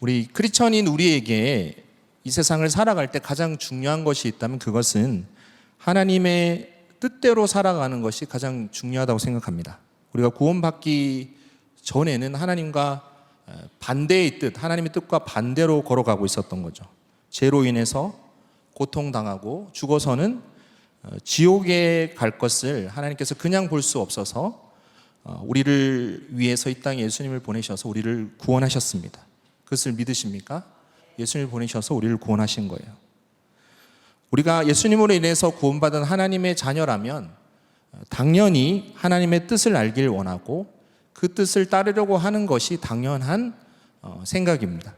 우리 크리스천인 우리에게 이 세상을 살아갈 때 가장 중요한 것이 있다면 그것은 하나님의 뜻대로 살아가는 것이 가장 중요하다고 생각합니다. 우리가 구원받기 전에는 하나님과 반대의 뜻, 하나님의 뜻과 반대로 걸어가고 있었던 거죠. 죄로 인해서 고통당하고 죽어서는 지옥에 갈 것을 하나님께서 그냥 볼 수 없어서 우리를 위해서 이 땅에 예수님을 보내셔서 우리를 구원하셨습니다. 그것을 믿으십니까? 예수님을 보내셔서 우리를 구원하신 거예요. 우리가 예수님으로 인해서 구원받은 하나님의 자녀라면 당연히 하나님의 뜻을 알길 원하고 그 뜻을 따르려고 하는 것이 당연한 생각입니다.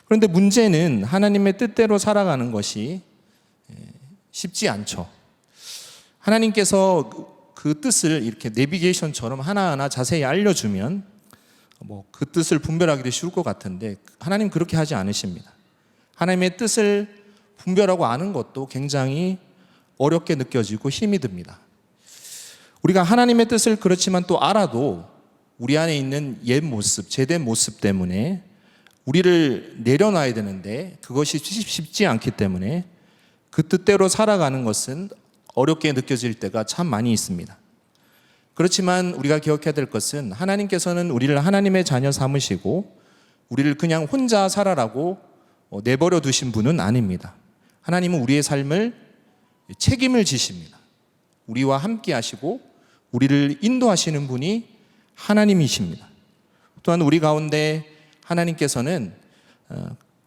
그런데 문제는 하나님의 뜻대로 살아가는 것이 쉽지 않죠. 하나님께서 그 뜻을 이렇게 내비게이션처럼 하나하나 자세히 알려주면 그 뜻을 분별하기도 쉬울 것 같은데 하나님 그렇게 하지 않으십니다. 하나님의 뜻을 분별하고 아는 것도 굉장히 어렵게 느껴지고 힘이 듭니다. 우리가 하나님의 뜻을 그렇지만 또 알아도 우리 안에 있는 옛 모습, 죄된 모습 때문에 우리를 내려놔야 되는데 그것이 쉽지 않기 때문에 그 뜻대로 살아가는 것은 어렵게 느껴질 때가 참 많이 있습니다. 그렇지만 우리가 기억해야 될 것은 하나님께서는 우리를 하나님의 자녀 삼으시고 우리를 그냥 혼자 살아라고 내버려 두신 분은 아닙니다. 하나님은 우리의 삶을 책임을 지십니다. 우리와 함께 하시고 우리를 인도하시는 분이 하나님이십니다. 또한 우리 가운데 하나님께서는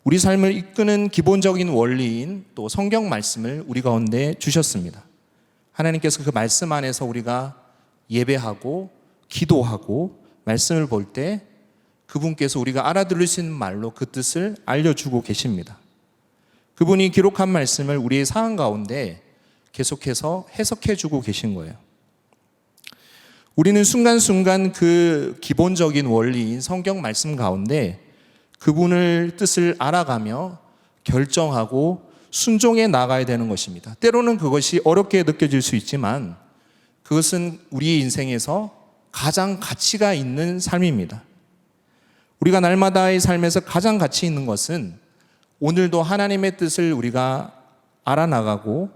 우리 삶을 이끄는 기본적인 원리인 또 성경 말씀을 우리 가운데 주셨습니다. 하나님께서 그 말씀 안에서 우리가 예배하고 기도하고 말씀을 볼 때 그분께서 우리가 알아들을 수 있는 말로 그 뜻을 알려주고 계십니다. 그분이 기록한 말씀을 우리의 상황 가운데 계속해서 해석해주고 계신 거예요. 우리는 순간순간 그 기본적인 원리인 성경 말씀 가운데 그분의 뜻을 알아가며 결정하고 순종해 나가야 되는 것입니다. 때로는 그것이 어렵게 느껴질 수 있지만 그것은 우리의 인생에서 가장 가치가 있는 삶입니다. 우리가 날마다의 삶에서 가장 가치 있는 것은 오늘도 하나님의 뜻을 우리가 알아나가고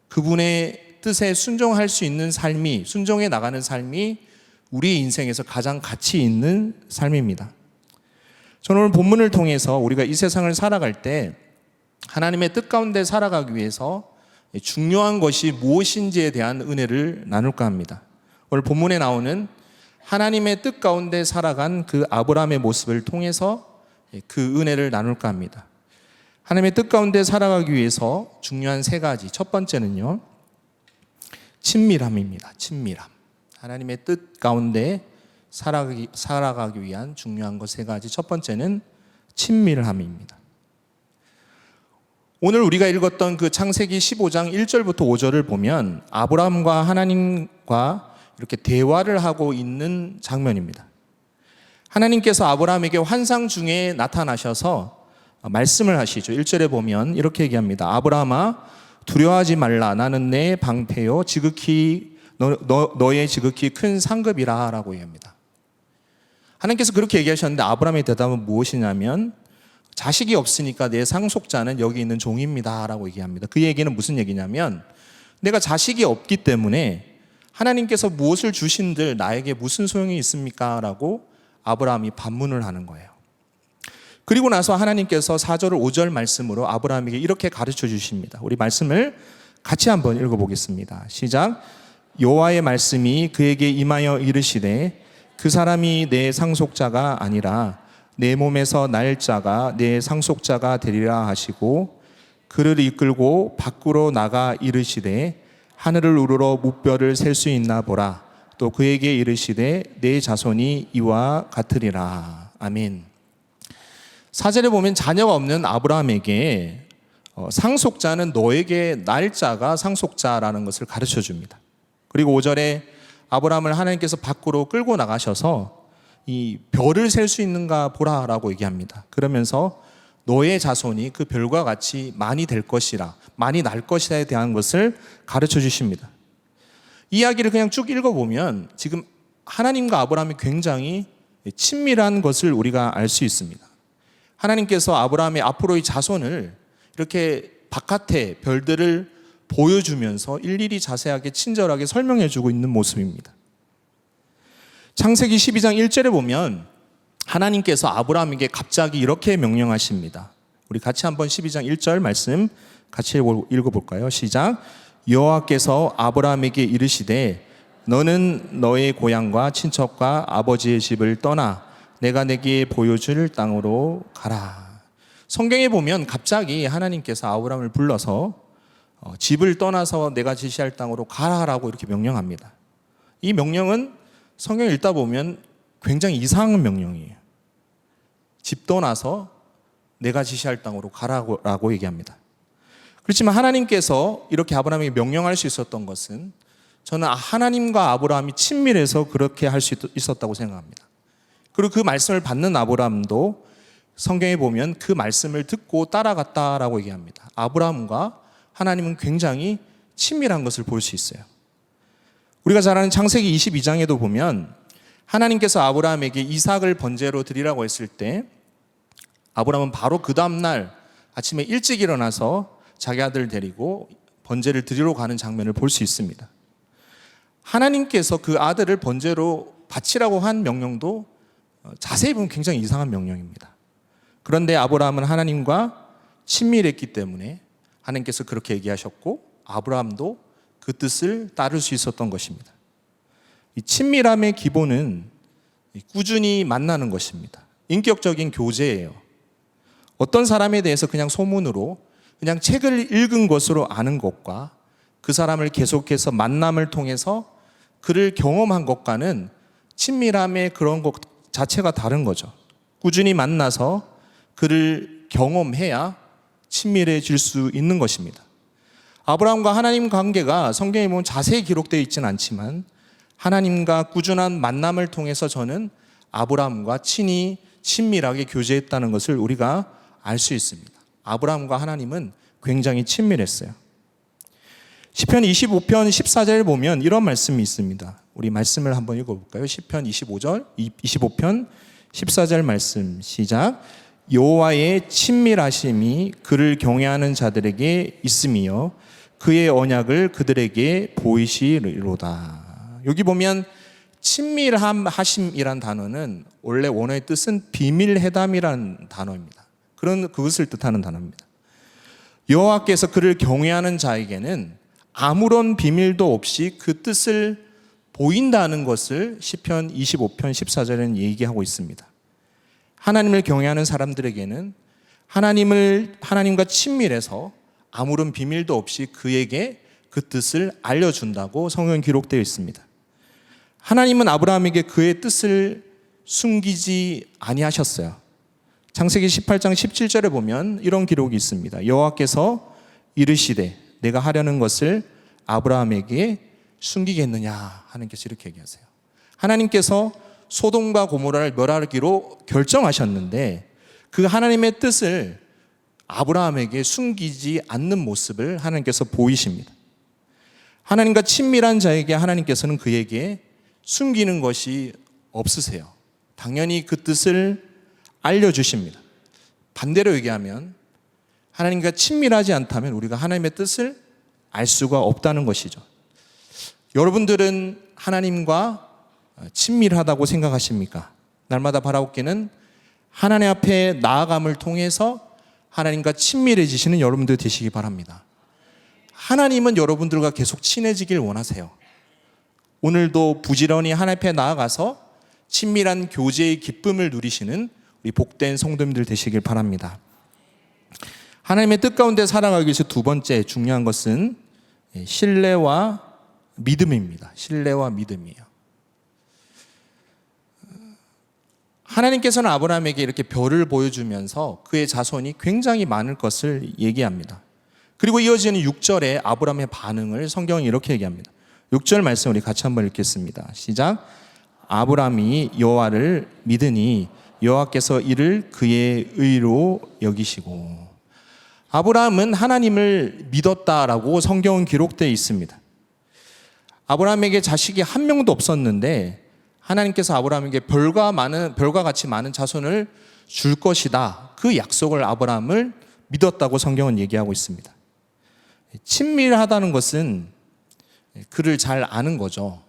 그분의 뜻에 순종할 수 있는 삶이, 순종해 나가는 삶이 우리 인생에서 가장 가치 있는 삶입니다. 저는 오늘 본문을 통해서 우리가 이 세상을 살아갈 때 하나님의 뜻 가운데 살아가기 위해서 중요한 것이 무엇인지에 대한 은혜를 나눌까 합니다. 오늘 본문에 나오는 하나님의 뜻 가운데 살아간 그 아브라함의 모습을 통해서 그 은혜를 나눌까 합니다. 하나님의 뜻 가운데 살아가기 위해서 중요한 세 가지. 첫 번째는요, 친밀함입니다. 친밀함. 하나님의 뜻 가운데 살아가기 위한 중요한 것 세 가지. 첫 번째는 친밀함입니다. 오늘 우리가 읽었던 그 창세기 15장 1절부터 5절을 보면 아브라함과 하나님과 이렇게 대화를 하고 있는 장면입니다. 하나님께서 아브라함에게 환상 중에 나타나셔서 말씀을 하시죠. 1절에 보면 이렇게 얘기합니다. 아브라함아 두려워하지 말라. 나는 내 방패요 지극히 너의 지극히 큰 상급이라 라고 얘기합니다. 하나님께서 그렇게 얘기하셨는데 아브라함의 대답은 무엇이냐면 자식이 없으니까 내 상속자는 여기 있는 종입니다 라고 얘기합니다. 그 얘기는 무슨 얘기냐면 내가 자식이 없기 때문에 하나님께서 무엇을 주신들 나에게 무슨 소용이 있습니까? 라고 아브라함이 반문을 하는 거예요. 그리고 나서 하나님께서 4절 5절 말씀으로 아브라함에게 이렇게 가르쳐 주십니다. 우리 말씀을 같이 한번 읽어보겠습니다. 시작. 여호와의 말씀이 그에게 임하여 이르시되 그 사람이 내 상속자가 아니라 내 몸에서 날 자가 내 상속자가 되리라 하시고 그를 이끌고 밖으로 나가 이르시되 하늘을 우러러 무뼈를 셀 수 있나 보라. 또 그에게 이르시되 내 자손이 이와 같으리라. 아멘. 4절에 보면 자녀가 없는 아브라함에게 상속자는 너에게 날 자가 상속자라는 것을 가르쳐 줍니다. 그리고 5절에 아브라함을 하나님께서 밖으로 끌고 나가셔서 이 별을 셀 수 있는가 보라라고 얘기합니다. 그러면서 너의 자손이 그 별과 같이 많이 될 것이라, 많이 날 것이라에 대한 것을 가르쳐 주십니다. 이야기를 그냥 쭉 읽어보면 지금 하나님과 아브라함이 굉장히 친밀한 것을 우리가 알 수 있습니다. 하나님께서 아브라함의 앞으로의 자손을 이렇게 바깥에 별들을 보여주면서 일일이 자세하게 친절하게 설명해주고 있는 모습입니다. 창세기 12장 1절에 보면 하나님께서 아브라함에게 갑자기 이렇게 명령하십니다. 우리 같이 한번 12장 1절 말씀 같이 읽어볼까요? 시작. 여호와께서 아브라함에게 이르시되 너는 너의 고향과 친척과 아버지의 집을 떠나 내가 내게 보여줄 땅으로 가라. 성경에 보면 갑자기 하나님께서 아브라함을 불러서 집을 떠나서 내가 지시할 땅으로 가라라고 이렇게 명령합니다. 이 명령은 성경을 읽다 보면 굉장히 이상한 명령이에요. 집 떠나서 내가 지시할 땅으로 가라고 얘기합니다. 그렇지만 하나님께서 이렇게 아브라함에게 명령할 수 있었던 것은 저는 하나님과 아브라함이 친밀해서 그렇게 할 수 있었다고 생각합니다. 그리고 그 말씀을 받는 아브라함도 성경에 보면 그 말씀을 듣고 따라갔다라고 얘기합니다. 아브라함과 하나님은 굉장히 친밀한 것을 볼 수 있어요. 우리가 잘 아는 창세기 22장에도 보면 하나님께서 아브라함에게 이삭을 번제로 드리라고 했을 때 아브라함은 바로 그 다음날 아침에 일찍 일어나서 자기 아들을 데리고 번제를 드리러 가는 장면을 볼 수 있습니다. 하나님께서 그 아들을 번제로 바치라고 한 명령도 자세히 보면 굉장히 이상한 명령입니다. 그런데 아브라함은 하나님과 친밀했기 때문에 하나님께서 그렇게 얘기하셨고 아브라함도 그 뜻을 따를 수 있었던 것입니다. 이 친밀함의 기본은 꾸준히 만나는 것입니다. 인격적인 교제예요. 어떤 사람에 대해서 그냥 소문으로 그냥 책을 읽은 것으로 아는 것과 그 사람을 계속해서 만남을 통해서 그를 경험한 것과는 친밀함의 그런 것 자체가 다른 거죠. 꾸준히 만나서 그를 경험해야 친밀해질 수 있는 것입니다. 아브라함과 하나님 관계가 성경에 보면 자세히 기록되어 있지는 않지만 하나님과 꾸준한 만남을 통해서 저는 아브라함과 친히 친밀하게 교제했다는 것을 우리가 알 수 있습니다. 아브라함과 하나님은 굉장히 친밀했어요. 시편 25편 14절을 보면 이런 말씀이 있습니다. 우리 말씀을 한번 읽어볼까요? 시편 25편 14절 말씀 시작. 여호와의 친밀하심이 그를 경외하는 자들에게 있으며 그의 언약을 그들에게 보이시리로다. 여기 보면 친밀하심이란 단어는 원래 원어의 뜻은 비밀회담이란 단어입니다. 그것을 뜻하는 단어입니다. 여호와께서 그를 경외하는 자에게는 아무런 비밀도 없이 그 뜻을 보인다는 것을 시편 25편 14절에는 얘기하고 있습니다. 하나님을 경외하는 사람들에게는 하나님과 친밀해서 아무런 비밀도 없이 그에게 그 뜻을 알려준다고 성경에 기록되어 있습니다. 하나님은 아브라함에게 그의 뜻을 숨기지 아니하셨어요. 창세기 18장 17절에 보면 이런 기록이 있습니다. 여호와께서 이르시되 내가 하려는 것을 아브라함에게 숨기겠느냐 하나님께서 이렇게 얘기하세요. 하나님께서 소돔과 고모라를 멸하기로 결정하셨는데 그 하나님의 뜻을 아브라함에게 숨기지 않는 모습을 하나님께서 보이십니다. 하나님과 친밀한 자에게 하나님께서는 그에게 숨기는 것이 없으세요. 당연히 그 뜻을 알려주십니다. 반대로 얘기하면 하나님과 친밀하지 않다면 우리가 하나님의 뜻을 알 수가 없다는 것이죠. 여러분들은 하나님과 친밀하다고 생각하십니까? 날마다 바라옵기는 하나님 앞에 나아감을 통해서 하나님과 친밀해지시는 여러분들 되시기 바랍니다. 하나님은 여러분들과 계속 친해지길 원하세요. 오늘도 부지런히 하나님 앞에 나아가서 친밀한 교제의 기쁨을 누리시는 우리 복된 성도님들 되시길 바랍니다. 하나님의 뜻 가운데 살아가기 위해서 두 번째 중요한 것은 신뢰와 믿음입니다. 신뢰와 믿음이에요. 하나님께서는 아브라함에게 이렇게 별을 보여주면서 그의 자손이 굉장히 많을 것을 얘기합니다. 그리고 이어지는 6절에 아브라함의 반응을 성경은 이렇게 얘기합니다. 6절 말씀 우리 같이 한번 읽겠습니다. 시작. 아브라함이 여호와를 믿으니 여호와께서 이를 그의 의로 여기시고. 아브라함은 하나님을 믿었다라고 성경은 기록되어 있습니다. 아브라함에게 자식이 한 명도 없었는데 하나님께서 아브라함에게 별과 같이 많은 자손을 줄 것이다. 그 약속을 아브라함을 믿었다고 성경은 얘기하고 있습니다. 친밀하다는 것은 그를 잘 아는 거죠.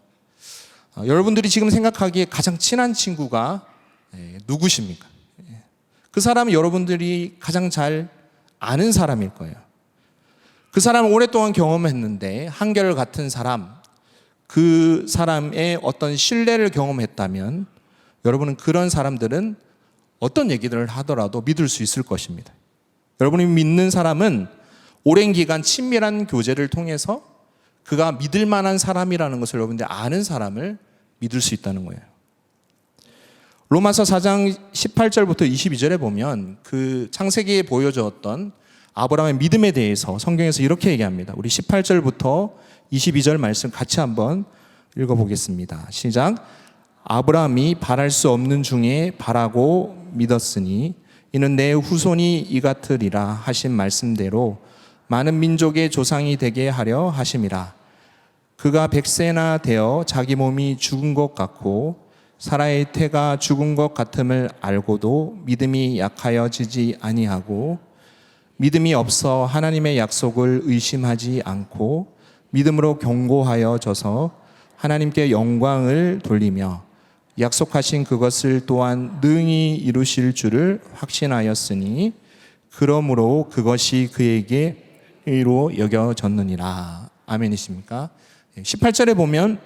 여러분들이 지금 생각하기에 가장 친한 친구가 누구십니까? 그 사람은 여러분들이 가장 잘 아는 사람일 거예요. 그 사람을 오랫동안 경험했는데 한결같은 사람, 그 사람의 어떤 신뢰를 경험했다면 여러분은 그런 사람들은 어떤 얘기들을 하더라도 믿을 수 있을 것입니다. 여러분이 믿는 사람은 오랜 기간 친밀한 교제를 통해서 그가 믿을 만한 사람이라는 것을 여러분들이 아는 사람을 믿을 수 있다는 거예요. 로마서 4장 18절부터 22절에 보면 그 창세기에 보여주었던 아브라함의 믿음에 대해서 성경에서 이렇게 얘기합니다. 우리 18절부터 22절 말씀 같이 한번 읽어보겠습니다. 시작. 아브라함이 바랄 수 없는 중에 바라고 믿었으니 이는 내 후손이 이 같으리라 하신 말씀대로 많은 민족의 조상이 되게 하려 하심이라. 그가 100세나 되어 자기 몸이 죽은 것 같고 사라의 태가 죽은 것 같음을 알고도 믿음이 약하여지지 아니하고 믿음이 없어 하나님의 약속을 의심하지 않고 믿음으로 견고하여져서 하나님께 영광을 돌리며 약속하신 그것을 또한 능히 이루실 줄을 확신하였으니 그러므로 그것이 그에게 의로 여겨졌느니라. 아멘이십니까? 18절에 보면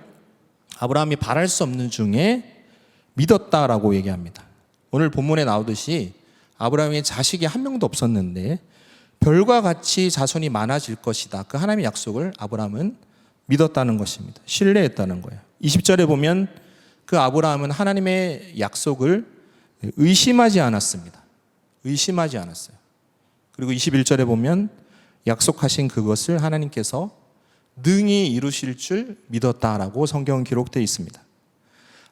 아브라함이 바랄 수 없는 중에 믿었다라고 얘기합니다. 오늘 본문에 나오듯이 아브라함의 자식이 한 명도 없었는데 별과 같이 자손이 많아질 것이다. 그 하나님의 약속을 아브라함은 믿었다는 것입니다. 신뢰했다는 거예요. 20절에 보면 그 아브라함은 하나님의 약속을 의심하지 않았습니다. 의심하지 않았어요. 그리고 21절에 보면 약속하신 그것을 하나님께서 능히 이루실 줄 믿었다라고 성경은 기록되어 있습니다.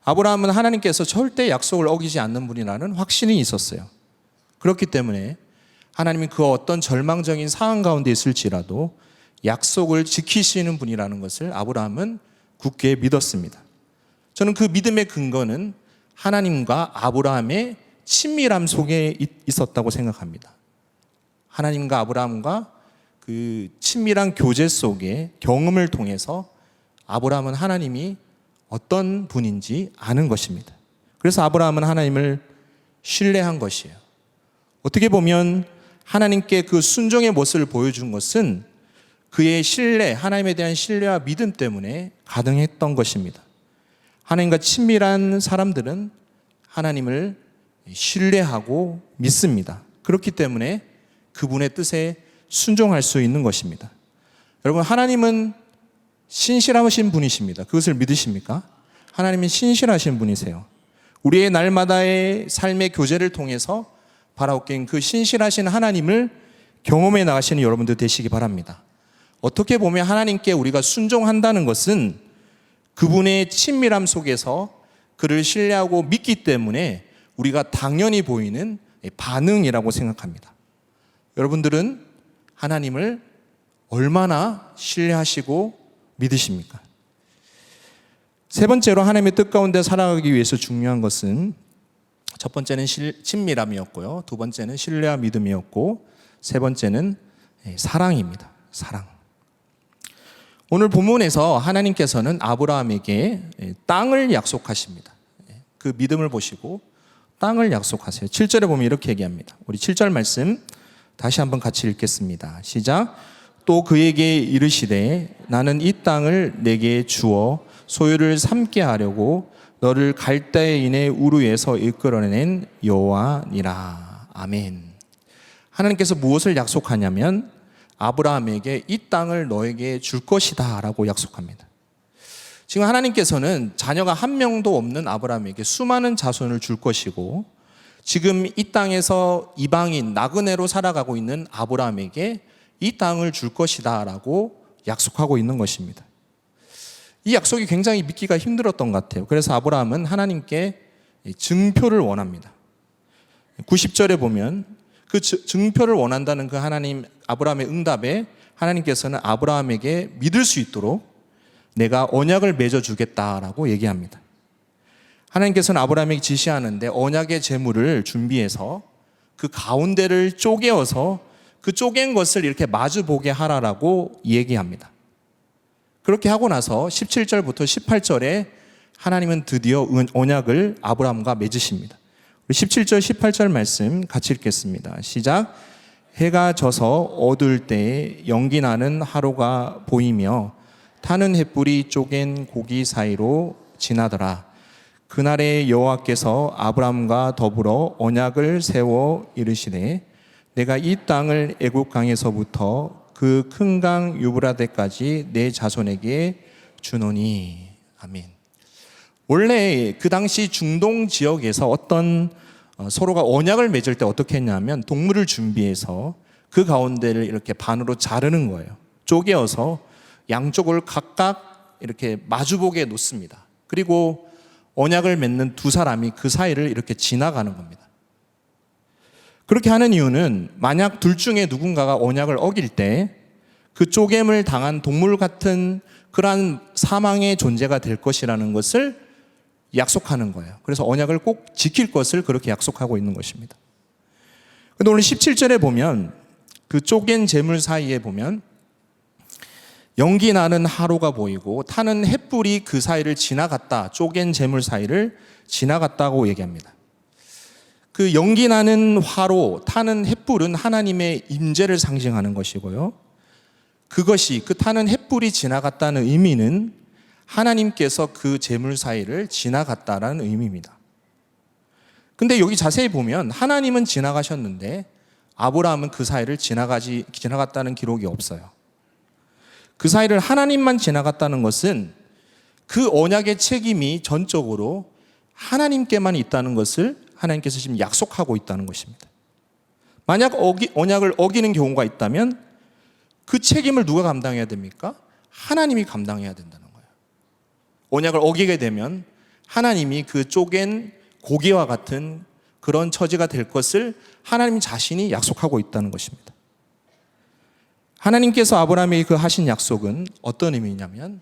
아브라함은 하나님께서 절대 약속을 어기지 않는 분이라는 확신이 있었어요. 그렇기 때문에 하나님이 그 어떤 절망적인 상황 가운데 있을지라도 약속을 지키시는 분이라는 것을 아브라함은 굳게 믿었습니다. 저는 그 믿음의 근거는 하나님과 아브라함의 친밀함 속에 있었다고 생각합니다. 하나님과 아브라함과 그 친밀한 교제 속에 경험을 통해서 아브라함은 하나님이 어떤 분인지 아는 것입니다. 그래서 아브라함은 하나님을 신뢰한 것이에요. 어떻게 보면 하나님께 그 순종의 모습을 보여준 것은 그의 신뢰, 하나님에 대한 신뢰와 믿음 때문에 가능했던 것입니다. 하나님과 친밀한 사람들은 하나님을 신뢰하고 믿습니다. 그렇기 때문에 그분의 뜻에 순종할 수 있는 것입니다. 여러분, 하나님은 신실하신 분이십니다. 그것을 믿으십니까? 하나님은 신실하신 분이세요. 우리의 날마다의 삶의 교제를 통해서 바라옵긴 그 신실하신 하나님을 경험해 나가시는 여러분들 되시기 바랍니다. 어떻게 보면 하나님께 우리가 순종한다는 것은 그분의 친밀함 속에서 그를 신뢰하고 믿기 때문에 우리가 당연히 보이는 반응이라고 생각합니다. 여러분들은 하나님을 얼마나 신뢰하시고 믿으십니까? 세 번째로 하나님의 뜻 가운데 살아가기 위해서 중요한 것은 첫 번째는 친밀함이었고요. 두 번째는 신뢰와 믿음이었고 세 번째는 사랑입니다. 사랑. 오늘 본문에서 하나님께서는 아브라함에게 땅을 약속하십니다. 그 믿음을 보시고 땅을 약속하세요. 7절에 보면 이렇게 얘기합니다. 우리 7절 말씀 다시 한번 같이 읽겠습니다. 시작. 또 그에게 이르시되 나는 이 땅을 내게 주어 소유를 삼게 하려고 너를 갈대인의 우르에서 이끌어낸 여호와니라. 아멘. 하나님께서 무엇을 약속하냐면 아브라함에게 이 땅을 너에게 줄 것이다 라고 약속합니다. 지금 하나님께서는 자녀가 한 명도 없는 아브라함에게 수많은 자손을 줄 것이고 지금 이 땅에서 이방인 나그네로 살아가고 있는 아브라함에게 이 땅을 줄 것이다 라고 약속하고 있는 것입니다. 이 약속이 굉장히 믿기가 힘들었던 것 같아요. 그래서 아브라함은 하나님께 증표를 원합니다. 90절에 보면 그 증표를 원한다는 그 하나님 아브라함의 응답에 하나님께서는 아브라함에게 믿을 수 있도록 내가 언약을 맺어주겠다라고 얘기합니다. 하나님께서는 아브라함에게 지시하는데 언약의 제물을 준비해서 그 가운데를 쪼개어서 그 쪼갠 것을 이렇게 마주보게 하라라고 얘기합니다. 그렇게 하고 나서 17절부터 18절에 하나님은 드디어 언약을 아브라함과 맺으십니다. 17절 18절 말씀 같이 읽겠습니다. 시작. 해가 져서 어두울 때에 연기 나는 하루가 보이며 타는 햇불이 쪼갠 고기 사이로 지나더라. 그날에 여호와께서 아브라함과 더불어 언약을 세워 이르시되 내가 이 땅을 애굽 강에서부터 그 큰 강 유브라데까지 내 자손에게 주노니. 아멘. 원래 그 당시 중동 지역에서 어떤 서로가 언약을 맺을 때 어떻게 했냐면 동물을 준비해서 그 가운데를 이렇게 반으로 자르는 거예요. 쪼개어서 양쪽을 각각 이렇게 마주보게 놓습니다. 그리고 언약을 맺는 두 사람이 그 사이를 이렇게 지나가는 겁니다. 그렇게 하는 이유는 만약 둘 중에 누군가가 언약을 어길 때 그 쪼갰을 당한 동물 같은 그러한 사망의 존재가 될 것이라는 것을 약속하는 거예요. 그래서 언약을 꼭 지킬 것을 그렇게 약속하고 있는 것입니다. 그런데 오늘 17절에 보면 그 쪼갠 재물 사이에 보면 연기 나는 하루가 보이고 타는 햇불이 그 사이를 지나갔다. 쪼갠 재물 사이를 지나갔다고 얘기합니다. 그 연기 나는 화로, 타는 햇불은 하나님의 임재를 상징하는 것이고요. 그것이 그 타는 햇불이 지나갔다는 의미는 하나님께서 그 재물 사이를 지나갔다라는 의미입니다. 근데 여기 자세히 보면 하나님은 지나가셨는데 아브라함은 그 사이를 지나갔다는 기록이 없어요. 그 사이를 하나님만 지나갔다는 것은 그 언약의 책임이 전적으로 하나님께만 있다는 것을 하나님께서 지금 약속하고 있다는 것입니다. 만약 언약을 어기는 경우가 있다면 그 책임을 누가 감당해야 됩니까? 하나님이 감당해야 된다는 거예요. 언약을 어기게 되면 하나님이 그 쪼갠 고기와 같은 그런 처지가 될 것을 하나님 자신이 약속하고 있다는 것입니다. 하나님께서 아브라함에게 그 하신 약속은 어떤 의미냐면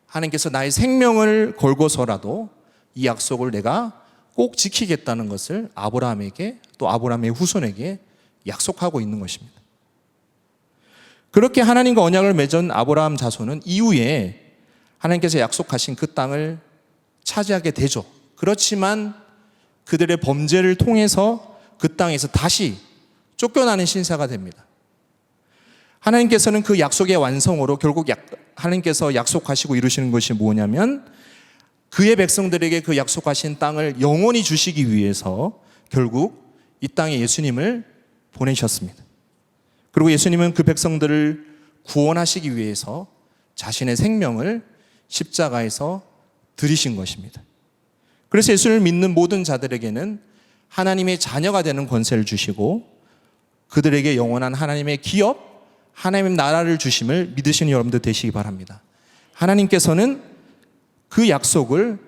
하나님께서 나의 생명을 걸고서라도 이 약속을 내가 꼭 지키겠다는 것을 아브라함에게 또 아브라함의 후손에게 약속하고 있는 것입니다. 그렇게 하나님과 언약을 맺은 아브라함 자손은 이후에 하나님께서 약속하신 그 땅을 차지하게 되죠. 그렇지만 그들의 범죄를 통해서 그 땅에서 다시 쫓겨나는 신세가 됩니다. 하나님께서는 그 약속의 완성으로 결국 하나님께서 약속하시고 이루시는 것이 뭐냐면 그의 백성들에게 그 약속하신 땅을 영원히 주시기 위해서 결국 이 땅에 예수님을 보내셨습니다. 그리고 예수님은 그 백성들을 구원하시기 위해서 자신의 생명을 십자가에서 드리신 것입니다. 그래서 예수를 믿는 모든 자들에게는 하나님의 자녀가 되는 권세를 주시고 그들에게 영원한 하나님의 기업, 하나님의 나라를 주심을 믿으시는 여러분들 되시기 바랍니다. 하나님께서는 그 약속을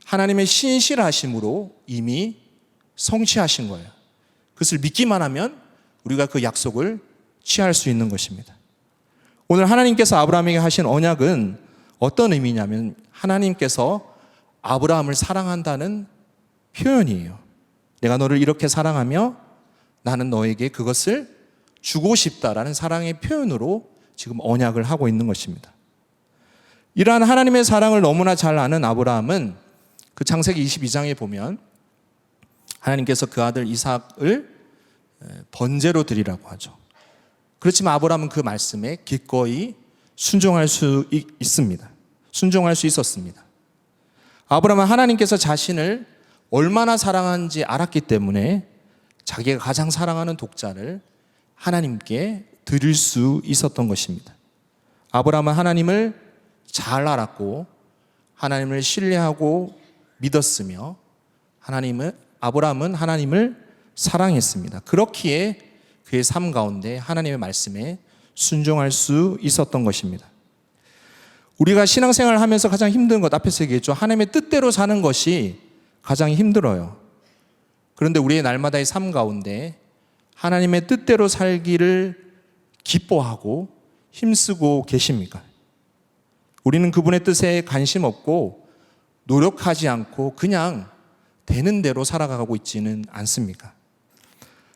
하나님의 신실하심으로 이미 성취하신 거예요. 그것을 믿기만 하면 우리가 그 약속을 취할 수 있는 것입니다. 오늘 하나님께서 아브라함에게 하신 언약은 어떤 의미냐면 하나님께서 아브라함을 사랑한다는 표현이에요. 내가 너를 이렇게 사랑하며 나는 너에게 그것을 주고 싶다라는 사랑의 표현으로 지금 언약을 하고 있는 것입니다. 이러한 하나님의 사랑을 너무나 잘 아는 아브라함은 그 창세기 22장에 보면 하나님께서 그 아들 이삭을 번제로 드리라고 하죠. 그렇지만 아브라함은 그 말씀에 기꺼이 순종할 수 있습니다. 순종할 수 있었습니다. 아브라함은 하나님께서 자신을 얼마나 사랑하는지 알았기 때문에 자기가 가장 사랑하는 독자를 하나님께 드릴 수 있었던 것입니다. 아브라함은 하나님을 잘 알았고 하나님을 신뢰하고 믿었으며 아브라함은 하나님을 사랑했습니다. 그렇기에 그의 삶 가운데 하나님의 말씀에 순종할 수 있었던 것입니다. 우리가 신앙생활을 하면서 가장 힘든 것 앞에서 얘기했죠. 하나님의 뜻대로 사는 것이 가장 힘들어요. 그런데 우리의 날마다의 삶 가운데 하나님의 뜻대로 살기를 기뻐하고 힘쓰고 계십니까? 우리는 그분의 뜻에 관심 없고 노력하지 않고 그냥 되는 대로 살아가고 있지는 않습니까?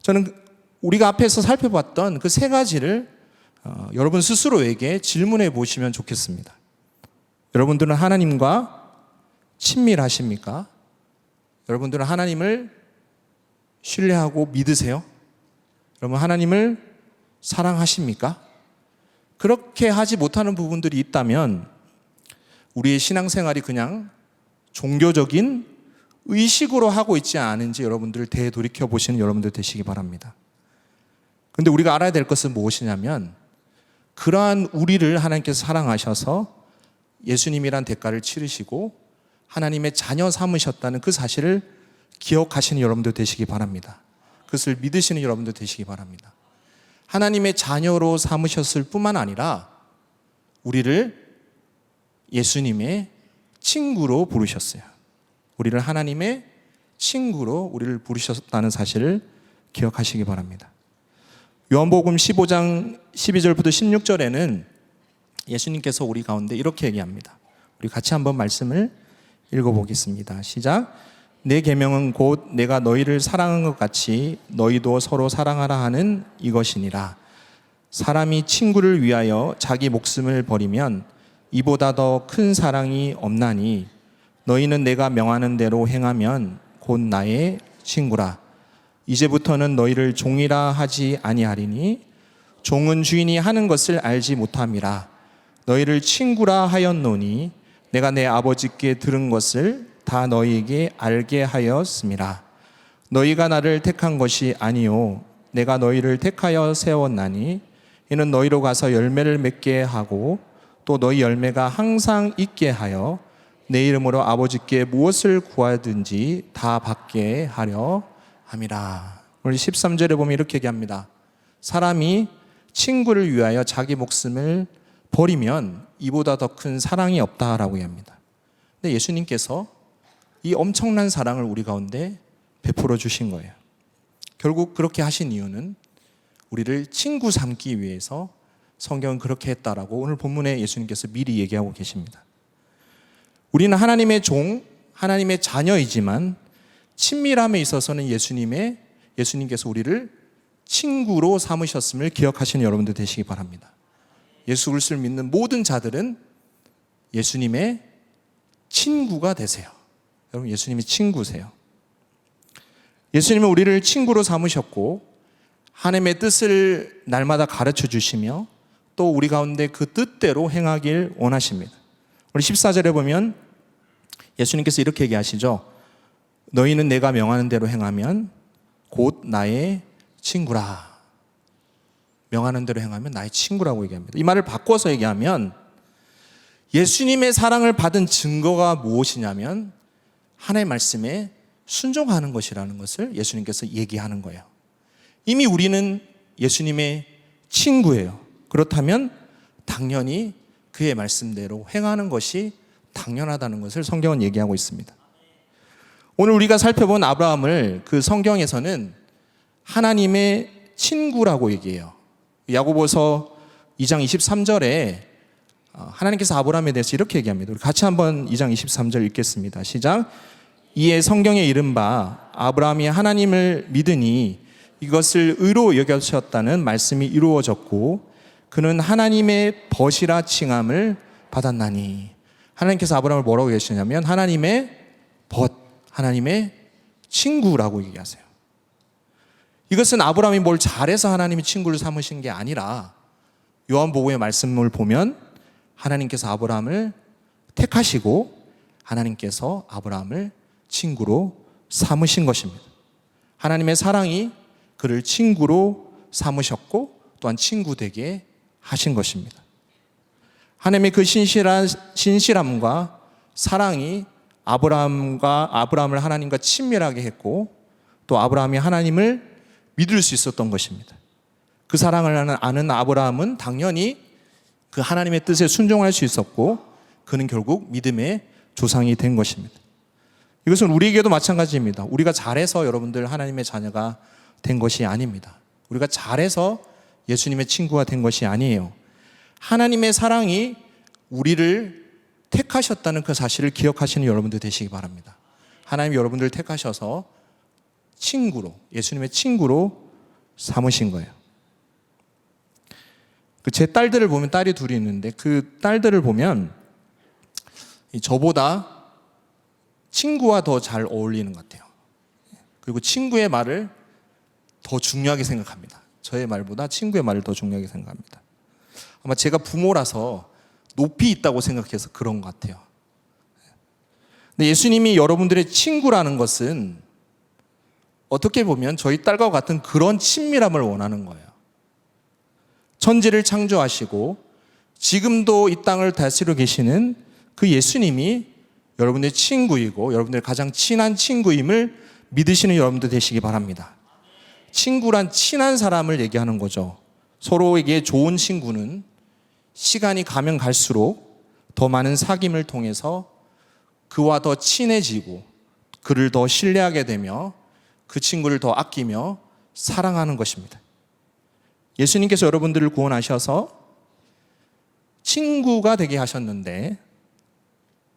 저는 우리가 앞에서 살펴봤던 그 세 가지를 여러분 스스로에게 질문해 보시면 좋겠습니다. 여러분들은 하나님과 친밀하십니까? 여러분들은 하나님을 신뢰하고 믿으세요? 여러분 하나님을 사랑하십니까? 그렇게 하지 못하는 부분들이 있다면 우리의 신앙생활이 그냥 종교적인 의식으로 하고 있지 않은지 여러분들 되돌이켜 보시는 여러분들 되시기 바랍니다. 그런데 우리가 알아야 될 것은 무엇이냐면 그러한 우리를 하나님께서 사랑하셔서 예수님이란 대가를 치르시고 하나님의 자녀 삼으셨다는 그 사실을 기억하시는 여러분들 되시기 바랍니다. 그것을 믿으시는 여러분들 되시기 바랍니다. 하나님의 자녀로 삼으셨을 뿐만 아니라 우리를 예수님의 친구로 부르셨어요. 우리를 하나님의 친구로 우리를 부르셨다는 사실을 기억하시기 바랍니다. 요한복음 15장 12절부터 16절에는 예수님께서 우리 가운데 이렇게 얘기합니다. 우리 같이 한번 말씀을 읽어보겠습니다. 시작. 내 계명은 곧 내가 너희를 사랑한 것 같이 너희도 서로 사랑하라 하는 이것이니라. 사람이 친구를 위하여 자기 목숨을 버리면 이보다 더 큰 사랑이 없나니 너희는 내가 명하는 대로 행하면 곧 나의 친구라. 이제부터는 너희를 종이라 하지 아니하리니 종은 주인이 하는 것을 알지 못함이라. 너희를 친구라 하였노니 내가 내 아버지께 들은 것을 다 너희에게 알게 하였음이라. 너희가 나를 택한 것이 아니요 내가 너희를 택하여 세웠나니 이는 너희로 가서 열매를 맺게 하고 또 너희 열매가 항상 있게 하여 내 이름으로 아버지께 무엇을 구하든지 다 받게 하려 함이라. 오늘 13절에 보면 이렇게 얘기합니다. 사람이 친구를 위하여 자기 목숨을 버리면 이보다 더 큰 사랑이 없다라고 얘기합니다. 근데 예수님께서 이 엄청난 사랑을 우리 가운데 베풀어 주신 거예요. 결국 그렇게 하신 이유는 우리를 친구 삼기 위해서 성경은 그렇게 했다라고 오늘 본문에 예수님께서 미리 얘기하고 계십니다. 우리는 하나님의 종, 하나님의 자녀이지만 친밀함에 있어서는 예수님께서 우리를 친구로 삼으셨음을 기억하시는 여러분들 되시기 바랍니다. 예수 그리스도를 믿는 모든 자들은 예수님의 친구가 되세요. 여러분 예수님이 친구세요. 예수님은 우리를 친구로 삼으셨고 하나님의 뜻을 날마다 가르쳐 주시며 또 우리 가운데 그 뜻대로 행하길 원하십니다. 우리 14절에 보면 예수님께서 이렇게 얘기하시죠. 너희는 내가 명하는 대로 행하면 곧 나의 친구라. 명하는 대로 행하면 나의 친구라고 얘기합니다. 이 말을 바꿔서 얘기하면 예수님의 사랑을 받은 증거가 무엇이냐면 하나님의 말씀에 순종하는 것이라는 것을 예수님께서 얘기하는 거예요. 이미 우리는 예수님의 친구예요. 그렇다면 당연히 그의 말씀대로 행하는 것이 당연하다는 것을 성경은 얘기하고 있습니다. 오늘 우리가 살펴본 아브라함을 그 성경에서는 하나님의 친구라고 얘기해요. 야고보서 2장 23절에 하나님께서 아브라함에 대해서 이렇게 얘기합니다. 우리 같이 한번 2장 23절 읽겠습니다. 시작. 이에 성경에 이른 바 아브라함이 하나님을 믿으니 이것을 의로 여겨졌다는 말씀이 이루어졌고 그는 하나님의 벗이라 칭함을 받았나니. 하나님께서 아브라함을 뭐라고 계시냐면 하나님의 벗, 하나님의 친구라고 얘기하세요. 이것은 아브라함이 뭘 잘해서 하나님이 친구를 삼으신 게 아니라 요한복음의 말씀을 보면 하나님께서 아브라함을 택하시고 하나님께서 아브라함을 친구로 삼으신 것입니다. 하나님의 사랑이 그를 친구로 삼으셨고 또한 친구 되게 하신 것입니다. 하나님의 그 신실함과 사랑이 아브라함을 하나님과 친밀하게 했고 또 아브라함이 하나님을 믿을 수 있었던 것입니다. 그 사랑을 아는 아브라함은 당연히 그 하나님의 뜻에 순종할 수 있었고 그는 결국 믿음의 조상이 된 것입니다. 이것은 우리에게도 마찬가지입니다. 우리가 잘해서 여러분들 하나님의 자녀가 된 것이 아닙니다. 우리가 잘해서 예수님의 친구가 된 것이 아니에요. 하나님의 사랑이 우리를 택하셨다는 그 사실을 기억하시는 여러분들 되시기 바랍니다. 하나님 여러분들을 택하셔서 친구로, 예수님의 친구로 삼으신 거예요. 제 딸들을 보면, 딸이 둘이 있는데 그 딸들을 보면 저보다 친구와 더 잘 어울리는 것 같아요. 그리고 친구의 말을 더 중요하게 생각합니다. 저의 말보다 친구의 말을 더 중요하게 생각합니다. 아마 제가 부모라서 높이 있다고 생각해서 그런 것 같아요. 근데 예수님이 여러분들의 친구라는 것은 어떻게 보면 저희 딸과 같은 그런 친밀함을 원하는 거예요. 천지를 창조하시고 지금도 이 땅을 다스리고 계시는 그 예수님이 여러분들의 친구이고 여러분들의 가장 친한 친구임을 믿으시는 여러분들 되시기 바랍니다. 친구란 친한 사람을 얘기하는 거죠. 서로에게 좋은 친구는 시간이 가면 갈수록 더 많은 사귐을 통해서 그와 더 친해지고 그를 더 신뢰하게 되며 그 친구를 더 아끼며 사랑하는 것입니다. 예수님께서 여러분들을 구원하셔서 친구가 되게 하셨는데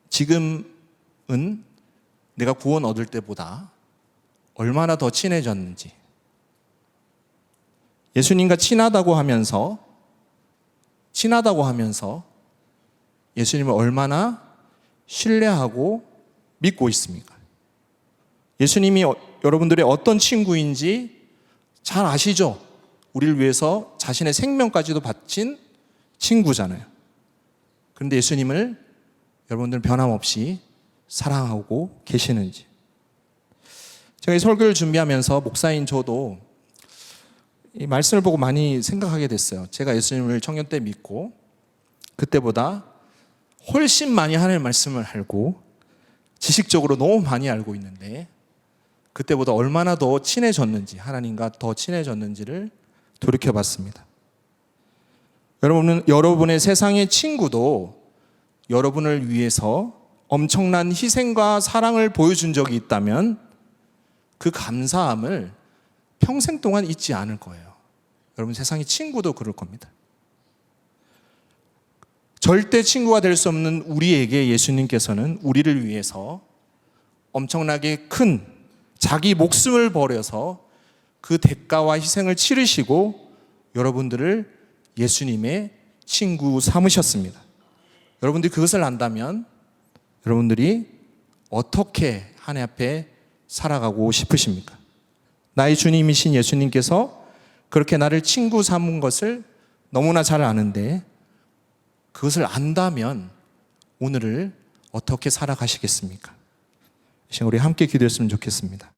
지금은 내가 구원 얻을 때보다 얼마나 더 친해졌는지, 예수님과 친하다고 하면서 예수님을 얼마나 신뢰하고 믿고 있습니까? 예수님이 여러분들의 어떤 친구인지 잘 아시죠? 우리를 위해서 자신의 생명까지도 바친 친구잖아요. 그런데 예수님을 여러분들은 변함없이 사랑하고 계시는지. 제가 이 설교를 준비하면서 목사인 저도 이 말씀을 보고 많이 생각하게 됐어요. 제가 예수님을 청년 때 믿고 그때보다 훨씬 많이 하나님의 말씀을 알고 지식적으로 너무 많이 알고 있는데 그때보다 얼마나 더 친해졌는지, 하나님과 더 친해졌는지를 돌이켜봤습니다. 여러분의 세상의 친구도 여러분을 위해서 엄청난 희생과 사랑을 보여준 적이 있다면 그 감사함을 평생 동안 잊지 않을 거예요. 여러분 세상의 친구도 그럴 겁니다. 절대 친구가 될 수 없는 우리에게 예수님께서는 우리를 위해서 엄청나게 큰 자기 목숨을 버려서 그 대가와 희생을 치르시고 여러분들을 예수님의 친구 삼으셨습니다. 여러분들이 그것을 안다면 여러분들이 어떻게 하나님 앞에 살아가고 싶으십니까? 나의 주님이신 예수님께서 그렇게 나를 친구 삼은 것을 너무나 잘 아는데 그것을 안다면 오늘을 어떻게 살아가시겠습니까? 이 시간 우리 함께 기도했으면 좋겠습니다.